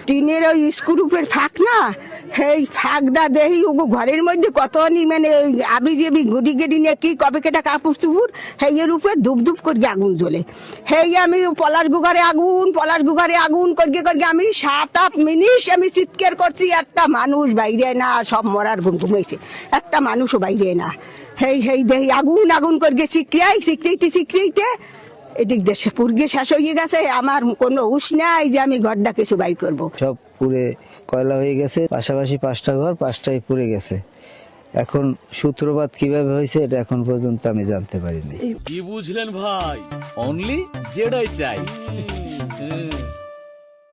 টিনের ওই স্ক্রুপের ফাঁক না, সেই ফাঁকদা দেহি ওগো ঘরের মধ্যে কতনি মানে আবি জেবি গুটি গেটি নিয়ে কি কবে কেটা কাপড় চুপুর হেয়ের উপরে ধুপ ধুপ করে আগুন জ্বলে। হেই আমি পলাশ গুগারে আগুন করগে আমি 7-8 মিনিট আমি চিৎকার করছি, একটা মানুষ বাইরে না, সব মরার ঘুম ঘুমাইছে, একটা মানুষও বাইরে না। হেই দেহি আগুন করগে শিখতে এদিক দেশে পুরগে শেষ হয়ে গেছে। আমার কোনো হুঁশ নাই যে আমি ঘরটা কিছু বাই করবো। সব পুড়ে কয়লা হয়ে গেছে, পাশাপাশি 5টা ঘর 5টাই পুড়ে গেছে। এখন সূত্রপাত কিভাবে হয়েছে এটা এখন পর্যন্ত আমি জানতে পারিনি। কি বুঝলেন ভাই? অনলি যেটাই চাই।